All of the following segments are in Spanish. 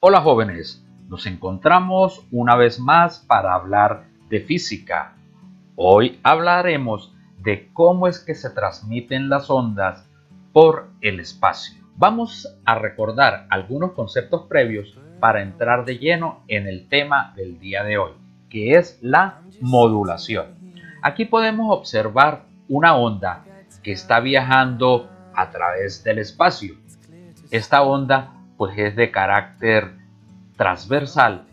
Hola jóvenes, nos encontramos una vez más para hablar de física. Hoy hablaremos de cómo es que se transmiten las ondas por el espacio. Vamos a recordar algunos conceptos previos para entrar de lleno en el tema del día de hoy, que es la modulación. Aquí podemos observar una onda que está viajando a través del espacio. Esta onda pues es de carácter transversal.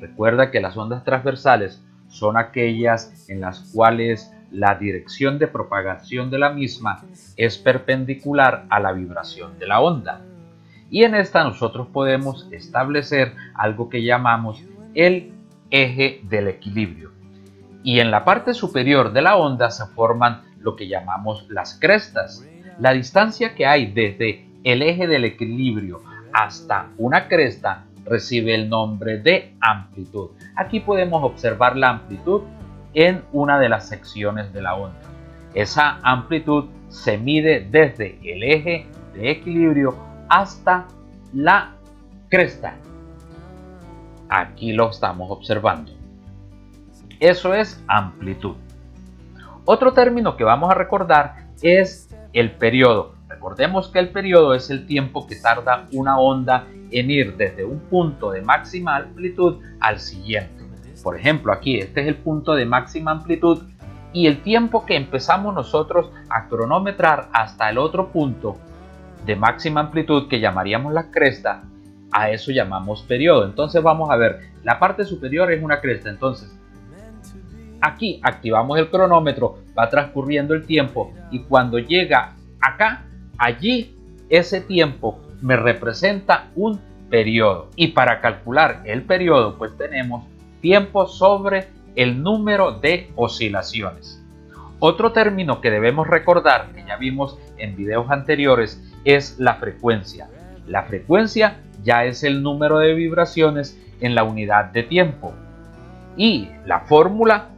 Recuerda que las ondas transversales son aquellas en las cuales la dirección de propagación de la misma es perpendicular a la vibración de la onda. Y en esta nosotros podemos establecer algo que llamamos el eje del equilibrio. Y en la parte superior de la onda se forman lo que llamamos las crestas. La distancia que hay desde el eje del equilibrio hasta una cresta recibe el nombre de amplitud. Aquí podemos observar la amplitud en una de las secciones de la onda. Esa amplitud se mide desde el eje de equilibrio hasta la cresta. Aquí lo estamos observando. Eso es amplitud. Otro término que vamos a recordar es el periodo. Recordemos que el periodo es el tiempo que tarda una onda en ir desde un punto de máxima amplitud al siguiente. Por ejemplo, aquí este es el punto de máxima amplitud y el tiempo que empezamos nosotros a cronometrar hasta el otro punto de máxima amplitud que llamaríamos la cresta, a eso llamamos periodo. Entonces vamos a ver, la parte superior es una cresta, entonces aquí activamos el cronómetro, va transcurriendo el tiempo y cuando llega acá, allí ese tiempo me representa un periodo. Y para calcular el periodo, pues tenemos tiempo sobre el número de oscilaciones. Otro término que debemos recordar, que ya vimos en videos anteriores, es la frecuencia. La frecuencia ya es el número de vibraciones en la unidad de tiempo. Y la fórmula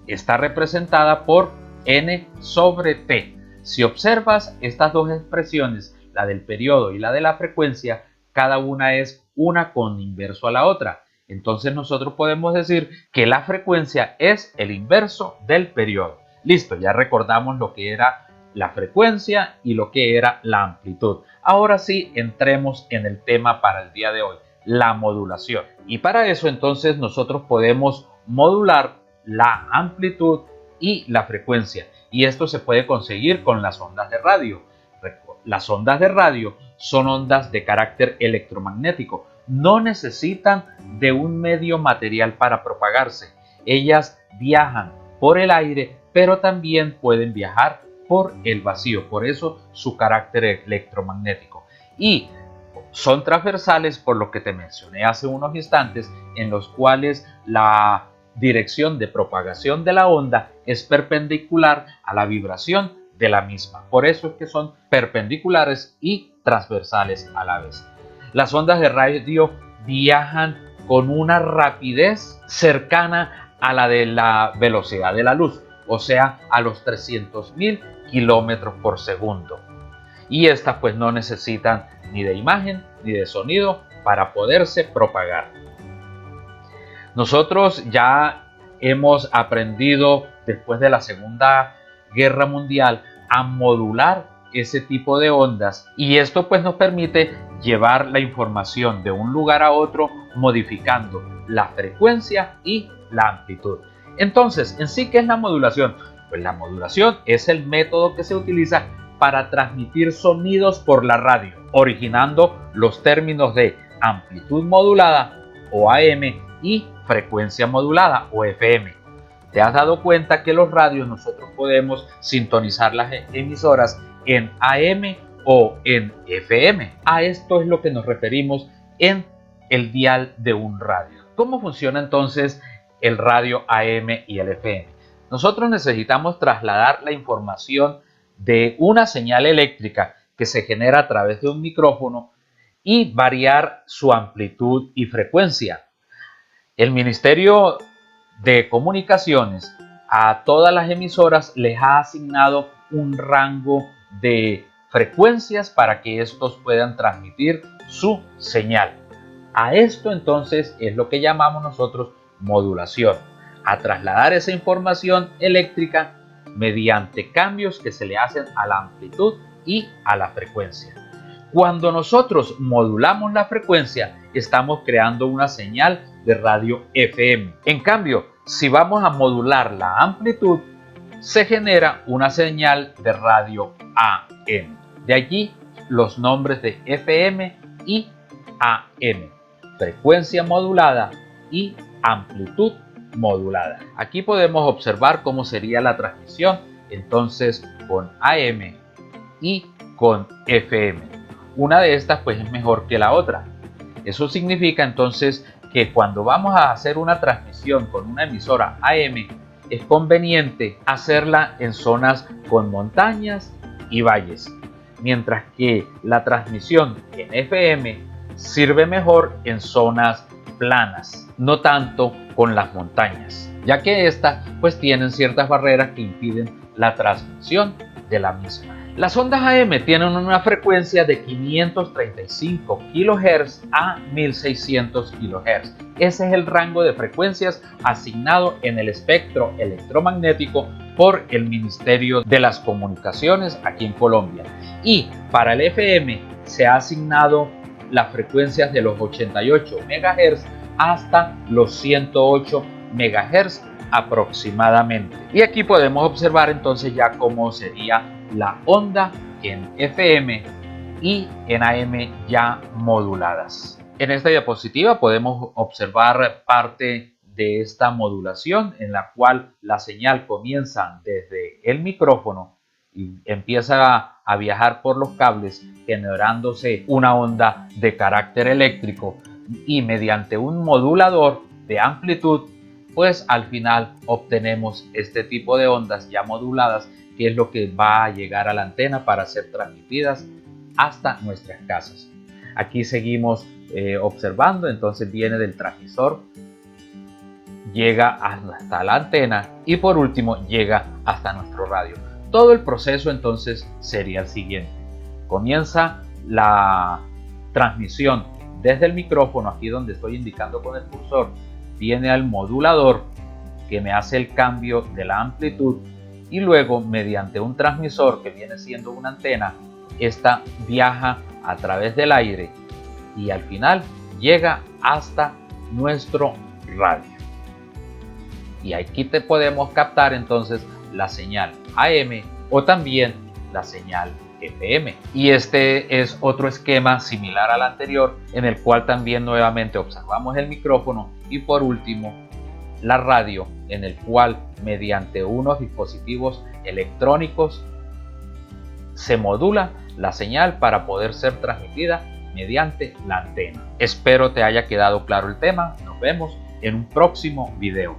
está representada por n sobre t. Si observas estas dos expresiones, la del periodo y la de la frecuencia, cada una es una con inverso a la otra. Entonces nosotros podemos decir que la frecuencia es el inverso del periodo. Listo, ya recordamos lo que era la frecuencia y lo que era la amplitud. Ahora sí, entremos en el tema para el día de hoy, la modulación. Y para eso entonces nosotros podemos modular la amplitud y la frecuencia. Y esto se puede conseguir con las ondas de radio. Las ondas de radio son ondas de carácter electromagnético. No necesitan de un medio material para propagarse. Ellas viajan por el aire, pero también pueden viajar por el vacío. Por eso su carácter electromagnético. Y son transversales por lo que te mencioné hace unos instantes, en los cuales la dirección de propagación de la onda es perpendicular a la vibración de la misma. Por eso es que son perpendiculares y transversales a la vez. Las ondas de radio viajan con una rapidez cercana a la de la velocidad de la luz, o sea, a los 300.000 kilómetros por segundo. Y estas pues no necesitan ni de imagen ni de sonido para poderse propagar. Nosotros ya hemos aprendido después de la Segunda Guerra Mundial a modular ese tipo de ondas y esto pues nos permite llevar la información de un lugar a otro modificando la frecuencia y la amplitud. Entonces, en sí, ¿qué es la modulación? Pues la modulación es el método que se utiliza para transmitir sonidos por la radio, originando los términos de amplitud modulada o AM y frecuencia modulada o FM. ¿Te has dado cuenta que los radios nosotros podemos sintonizar las emisoras en AM o en FM? A esto es lo que nos referimos en el dial de un radio. ¿Cómo funciona entonces el radio AM y el FM? Nosotros necesitamos trasladar la información de una señal eléctrica que se genera a través de un micrófono y variar su amplitud y frecuencia. El Ministerio de Comunicaciones a todas las emisoras les ha asignado un rango de frecuencias para que estos puedan transmitir su señal. A esto entonces es lo que llamamos nosotros modulación, a trasladar esa información eléctrica mediante cambios que se le hacen a la amplitud y a la frecuencia. Cuando nosotros modulamos la frecuencia, estamos creando una señal de radio FM. En cambio, si vamos a modular la amplitud, se genera una señal de radio AM. De allí los nombres de FM y AM, frecuencia modulada y amplitud modulada. Aquí podemos observar cómo sería la transmisión entonces con AM y con FM. Una de estas pues es mejor que la otra. Eso significa entonces que cuando vamos a hacer una transmisión con una emisora AM, es conveniente hacerla en zonas con montañas y valles, mientras que la transmisión en FM sirve mejor en zonas planas, no tanto con las montañas, ya que estas pues tienen ciertas barreras que impiden la transmisión de la misma. Las ondas AM tienen una frecuencia de 535 kHz a 1600 kHz. Ese es el rango de frecuencias asignado en el espectro electromagnético por el Ministerio de las Comunicaciones aquí en Colombia. Y para el FM se ha asignado las frecuencias de los 88 MHz hasta los 108 MHz aproximadamente. Y aquí podemos observar entonces ya cómo sería la onda en FM y en AM ya moduladas. En esta diapositiva podemos observar parte de esta modulación en la cual la señal comienza desde el micrófono y empieza a viajar por los cables generándose una onda de carácter eléctrico y mediante un modulador de amplitud pues al final obtenemos este tipo de ondas ya moduladas, que es lo que va a llegar a la antena para ser transmitidas hasta nuestras casas. Aquí seguimos observando, entonces viene del transmisor, llega hasta la antena y por último llega hasta nuestro radio. Todo el proceso entonces sería el siguiente. Comienza la transmisión desde el micrófono, aquí donde estoy indicando con el cursor, viene al modulador que me hace el cambio de la amplitud y luego mediante un transmisor que viene siendo una antena, esta viaja a través del aire y al final llega hasta nuestro radio. Y aquí te podemos captar entonces la señal AM o también la señal FM. Y este es otro esquema similar al anterior, en el cual también nuevamente observamos el micrófono y por último la radio, en el cual mediante unos dispositivos electrónicos se modula la señal para poder ser transmitida mediante la antena. Espero te haya quedado claro el tema. Nos vemos en un próximo video.